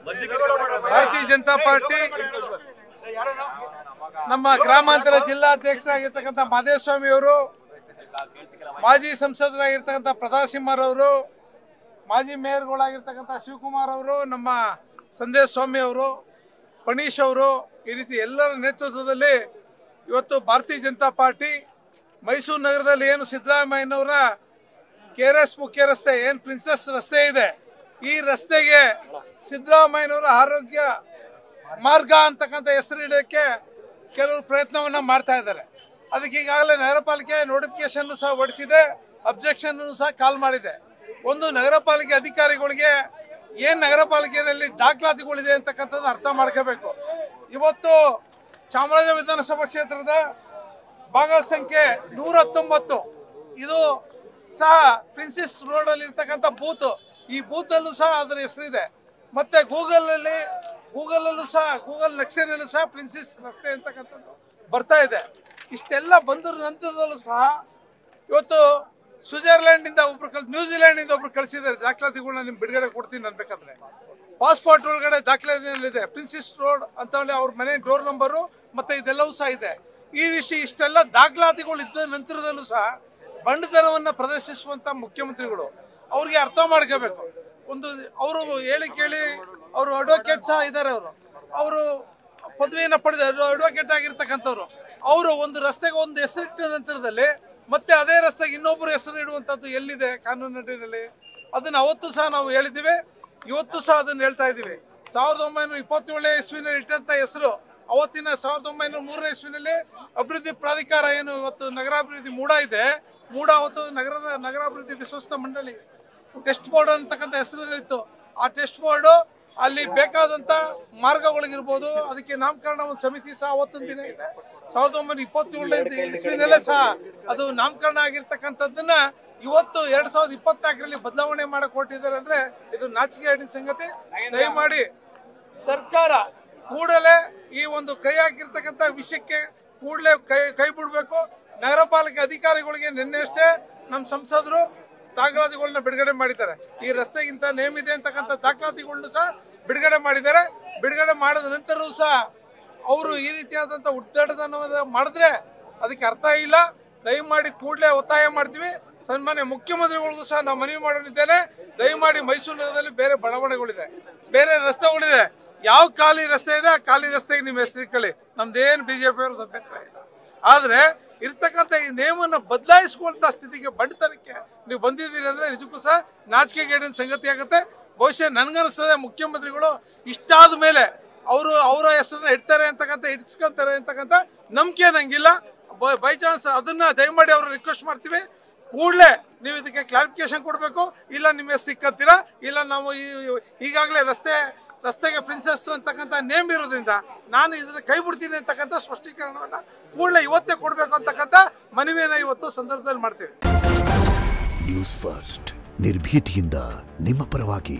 ಭಾರತೀಯ ಜನತಾ ಪಾರ್ಟಿ ನಮ್ಮ ಗ್ರಾಮಾಂತರ ಜಿಲ್ಲಾಧ್ಯಕ್ಷರಾಗಿರ್ತಕ್ಕಂಥ ಮಾದೇಸ್ವಾಮಿ ಅವರು, ಮಾಜಿ ಸಂಸದರಾಗಿರ್ತಕ್ಕಂಥ ಪ್ರತಾಪ್ ಸಿಂಹರವರು, ಮಾಜಿ ಮೇಯರ್ಗಳಾಗಿರ್ತಕ್ಕಂಥ ಶಿವಕುಮಾರ್ ಅವರು, ನಮ್ಮ ಸಂದೇಶ್ ಸ್ವಾಮಿ ಅವರು, ಪಣೀಶ್ ಅವರು, ಈ ರೀತಿ ಎಲ್ಲರ ನೇತೃತ್ವದಲ್ಲಿ ಇವತ್ತು ಭಾರತೀಯ ಜನತಾ ಪಾರ್ಟಿ ಮೈಸೂರು ನಗರದಲ್ಲಿ ಏನು ಸಿದ್ದರಾಮಯ್ಯನವರ KRS ಮುಖ್ಯ ರಸ್ತೆ ಏನು ಪ್ರಿನ್ಸೆಸ್ ರಸ್ತೆ ಇದೆ, ಈ ರಸ್ತೆಗೆ ಸಿದ್ದರಾಮಯ್ಯನವರ ಆರೋಗ್ಯ ಮಾರ್ಗ ಅಂತಕ್ಕಂಥ ಹೆಸರಿಡಕ್ಕೆ ಕೆಲವರು ಪ್ರಯತ್ನವನ್ನ ಮಾಡ್ತಾ ಇದ್ದಾರೆ. ಅದಕ್ಕೆ ಈಗಾಗಲೇ ನಗರ ಪಾಲಿಕೆ ನೋಟಿಫಿಕೇಶನ್ ಸಹ ಹೊರಡಿಸಿದೆ, ಅಬ್ಜೆಕ್ಷನ್ ಸಹ ಕಾಲ್ ಮಾಡಿದೆ. ಒಂದು ನಗರ ಪಾಲಿಕೆ ಅಧಿಕಾರಿಗಳಿಗೆ ಏನ್ ನಗರ ಪಾಲಿಕೆಯಲ್ಲಿ ದಾಖಲಾತಿಗಳಿದೆ ಅಂತಕ್ಕಂಥದ್ದು ಅರ್ಥ ಮಾಡ್ಕೋಬೇಕು. ಇವತ್ತು ಚಾಮರಾಜ ವಿಧಾನಸಭಾ ಕ್ಷೇತ್ರದ ಭಾಗ ಸಂಖ್ಯೆ 119 ಇದು ಸಹ ಪ್ರಿನ್ಸೆಸ್ ರೋಡ್ ಅಲ್ಲಿ ಇರ್ತಕ್ಕಂಥ ಬೂತ್, ಈ ಬೂತ್ ಅಲ್ಲೂ ಸಹ ಅದರ ಹೆಸರಿದೆ. ಮತ್ತೆ ಗೂಗಲ್ ಅಲ್ಲೂ ಸಹ ಗೂಗಲ್ ನಕ್ಷೆನಲ್ಲೂ ಸಹ ಪ್ರಿನ್ಸೆಸ್ ರಸ್ತೆ ಅಂತಕ್ಕಂಥದ್ದು ಬರ್ತಾ ಇದೆ. ಇಷ್ಟೆಲ್ಲ ಬಂದಿರೋ ನಂತರದಲ್ಲೂ ಸಹ ಇವತ್ತು ಸ್ವಿಟ್ಜರ್ಲ್ಯಾಂಡ್ ಇಂದ ಒಬ್ರು ನ್ಯೂಜಿಲೆಂಡ್ ಇಂದ ಒಬ್ರು ಕಳಿಸಿದ್ದಾರೆ ದಾಖಲಾತಿಗಳನ್ನ ನಿಮ್ಗೆ ಬಿಡುಗಡೆ ಕೊಡ್ತೀನಿ ಅನ್ಬೇಕಾದ್ರೆ. ಪಾಸ್ಪೋರ್ಟ್ ಒಳಗಡೆ ದಾಖಲಾತಿನಲ್ಲಿದೆ ಪ್ರಿನ್ಸೆಸ್ ರೋಡ್ ಅಂತ ಹೇಳಿ ಅವ್ರ ಮನೆ ಡೋರ್ ನಂಬರು ಮತ್ತೆ ಇದೆಲ್ಲವೂ ಸಹ ಇದೆ. ಈ ರೀತಿ ಇಷ್ಟೆಲ್ಲ ದಾಖಲಾತಿಗಳು ಇದ್ದ ನಂತರದಲ್ಲೂ ಸಹ ಬಂಡತನವನ್ನ ಪ್ರದರ್ಶಿಸುವಂತ ಮುಖ್ಯಮಂತ್ರಿಗಳು ಅವ್ರಿಗೆ ಅರ್ಥ ಮಾಡ್ಕೋಬೇಕು. ಒಂದು ಅವರು ಹೇಳಿ ಕೇಳಿ ಅವರು ಅಡ್ವೊಕೇಟ್ ಸಹ ಇದ್ದಾರೆ, ಅವರು ಪದವಿಯನ್ನ ಪಡೆದ ಅಡ್ವೊಕೇಟ್ ಆಗಿರ್ತಕ್ಕಂಥವ್ರು. ಅವರು ಒಂದು ರಸ್ತೆಗೆ ಒಂದು ಹೆಸರಿಟ್ಟ ನಂತರದಲ್ಲಿ ಮತ್ತೆ ಅದೇ ರಸ್ತೆಗೆ ಇನ್ನೊಬ್ಬರು ಹೆಸರು ಇಡುವಂತದ್ದು ಎಲ್ಲಿದೆ ಕಾನೂನಿನಲ್ಲಿ? ಅದನ್ನ ಅವತ್ತು ಸಹ ನಾವು ಹೇಳಿದ್ದೀವಿ, ಇವತ್ತು ಸಹ ಅದನ್ನ ಹೇಳ್ತಾ ಇದ್ದೀವಿ. 1927 ಇಸ್ವಿನಲ್ಲಿ ಇಟ್ಟಂತ ಹೆಸರು ಅವತ್ತಿನ 1903 ಇಸ್ವಿನಲ್ಲಿ ಅಭಿವೃದ್ಧಿ ಪ್ರಾಧಿಕಾರ ಏನು ಇವತ್ತು ನಗರಾಭಿವೃದ್ಧಿ ಮೂಡ ಇದೆ, ಮೂಡ ಅವತ್ತು ನಗರಾಭಿವೃದ್ಧಿ ವಿಶ್ವಸ್ತ ಮಂಡಳಿ ಟೆಸ್ಟ್ ಬೋರ್ಡ್ ಅಂತಕ್ಕಂಥ ಹೆಸರಿತ್ತು. ಆ ಟೆಸ್ಟ್ ಬೋರ್ಡ್ ಅಲ್ಲಿ ಬೇಕಾದಂತ ಮಾರ್ಗಗಳಿಗಿರ್ಬೋದು, ಅದಕ್ಕೆ ನಾಮಕರಣ ಒಂದು ಸಮಿತಿ ಸಹ ಅವತ್ತೊಂದು ದಿನ ಇದೆ. 1927 ಇಸ್ವಿನಲ್ಲೇ ಸಹ ಅದು ನಾಮಕರಣ ಆಗಿರ್ತಕ್ಕಂಥದ್ದನ್ನ ಇವತ್ತು 2024ರಲ್ಲಿ ಬದಲಾವಣೆ ಮಾಡಕ್ ಹೊರಟಿದ್ದಾರೆ ಅಂದ್ರೆ ಇದು ನಾಚಿಕೆಗೇಡಿನ ಸಂಗತಿ. ದಯಮಾಡಿ ಸರ್ಕಾರ ಕೂಡಲೇ ಈ ಒಂದು ಕೈ ಹಾಕಿರ್ತಕ್ಕಂಥ ವಿಷಯಕ್ಕೆ ಕೂಡಲೇ ಕೈ ಬಿಡಬೇಕು. ನಗರ ಪಾಲಿಕೆ ಅಧಿಕಾರಿಗಳಿಗೆ ನಿನ್ನೆ ಅಷ್ಟೇ ನಮ್ಮ ಸಂಸದರು ದಾಖಲಾತಿಗಳನ್ನ ಬಿಡುಗಡೆ ಮಾಡಿದ್ದಾರೆ. ಈ ರಸ್ತೆಗಿಂತ ನೇಮ್ ಇದೆ ಅಂತಕ್ಕಂಥ ದಾಖಲಾತಿಗಳನ್ನು ಸಹ ಬಿಡುಗಡೆ ಮಾಡಿದ್ದಾರೆ. ಬಿಡುಗಡೆ ಮಾಡಿದ ನಂತರವೂ ಸಹ ಅವರು ಈ ರೀತಿಯಾದಂಥ ಉದ್ದಟತನವನ್ನು ಮಾಡಿದ್ರೆ ಅದಕ್ಕೆ ಅರ್ಥ ಇಲ್ಲ. ದಯಮಾಡಿ ಕೂಡಲೇ ಒತ್ತಾಯ ಮಾಡ್ತೀವಿ. ಸನ್ಮಾನ್ಯ ಮುಖ್ಯಮಂತ್ರಿಗಳಿಗೂ ಸಹ ನಾವು ಮನವಿ ಮಾಡಲಿದ್ದೇನೆ, ದಯಮಾಡಿ ಮೈಸೂರು ನಗರದಲ್ಲಿ ಬೇರೆ ಬಡಾವಣೆಗಳಿದೆ, ಬೇರೆ ರಸ್ತೆಗಳಿದೆ, ಯಾವ ಖಾಲಿ ರಸ್ತೆ ಇದೆ ಆ ಖಾಲಿ ರಸ್ತೆಗೆ ನಿಮ್ಮ ಹೆಸರಿಕೊಳ್ಳಿ, ನಮ್ದೇನು ಬಿಜೆಪಿ ಅವ್ರದ್ದು ಅಭ್ಯಂತರ ಇಲ್ಲ. ಆದ್ರೆ ಇರ್ತಕ್ಕಂಥ ಈ ನೇಮನ್ನ ಬದಲಾಯಿಸುವಂತ ಸ್ಥಿತಿಗೆ ಬಂಡತನಕ್ಕೆ ನೀವು ಬಂದಿದ್ದೀರಿ ಅಂದ್ರೆ ನಿಜಕ್ಕೂ ಸಹ ನಾಚಿಕೆಗೇಡಿನ ಸಂಗತಿ ಆಗುತ್ತೆ. ಬಹುಶಃ ನನ್ಗನ್ನಿಸ್ತದೆ ಮುಖ್ಯಮಂತ್ರಿಗಳು ಇಷ್ಟಾದ ಮೇಲೆ ಅವರ ಹೆಸರನ್ನ ಇಟ್ಸ್ಕೊಂತಾರೆ ಅಂತಕ್ಕಂಥ ನಂಬಿಕೆ ನಂಗಿಲ್ಲ. ಬೈ ಚಾನ್ಸ್ ಅದನ್ನ ದಯಮಾಡಿ ಅವ್ರು ರಿಕ್ವೆಸ್ಟ್ ಮಾಡ್ತೀವಿ, ಕೂಡಲೇ ನೀವು ಇದಕ್ಕೆ ಕ್ಲಾರಿಫಿಕೇಶನ್ ಕೊಡಬೇಕು. ಇಲ್ಲ ನಿಮ್ಮ ಹೆಸರು ಇಕ್ಕತ್ತೀರಾ, ಇಲ್ಲ ನಾವು ಈಗಾಗಲೇ ರಸ್ತೆಗೆ ಪ್ರಿನ್ಸೆಸ್ ಅಂತಕ್ಕಂಥ ನೇಮ್ ಇರೋದ್ರಿಂದ ನಾನು ಇದನ್ನ ಕೈ ಬಿಡ್ತೀನಿ ಅಂತಕ್ಕಂಥ ಸ್ಪಷ್ಟೀಕರಣವನ್ನ ಕೂಡಲೇ ಇವತ್ತೇ ಕೊಡಬೇಕು ಅಂತಕ್ಕಂಥ ಮನವಿಯನ್ನ ಇವತ್ತು ಸಂದರ್ಭದಲ್ಲಿ ಮಾಡ್ತೀವಿ. ನ್ಯೂಸ್ ಫಸ್ಟ್ ನಿರ್ಭೀತಿಯಿಂದ ನಿಮ್ಮ ಪರವಾಗಿ.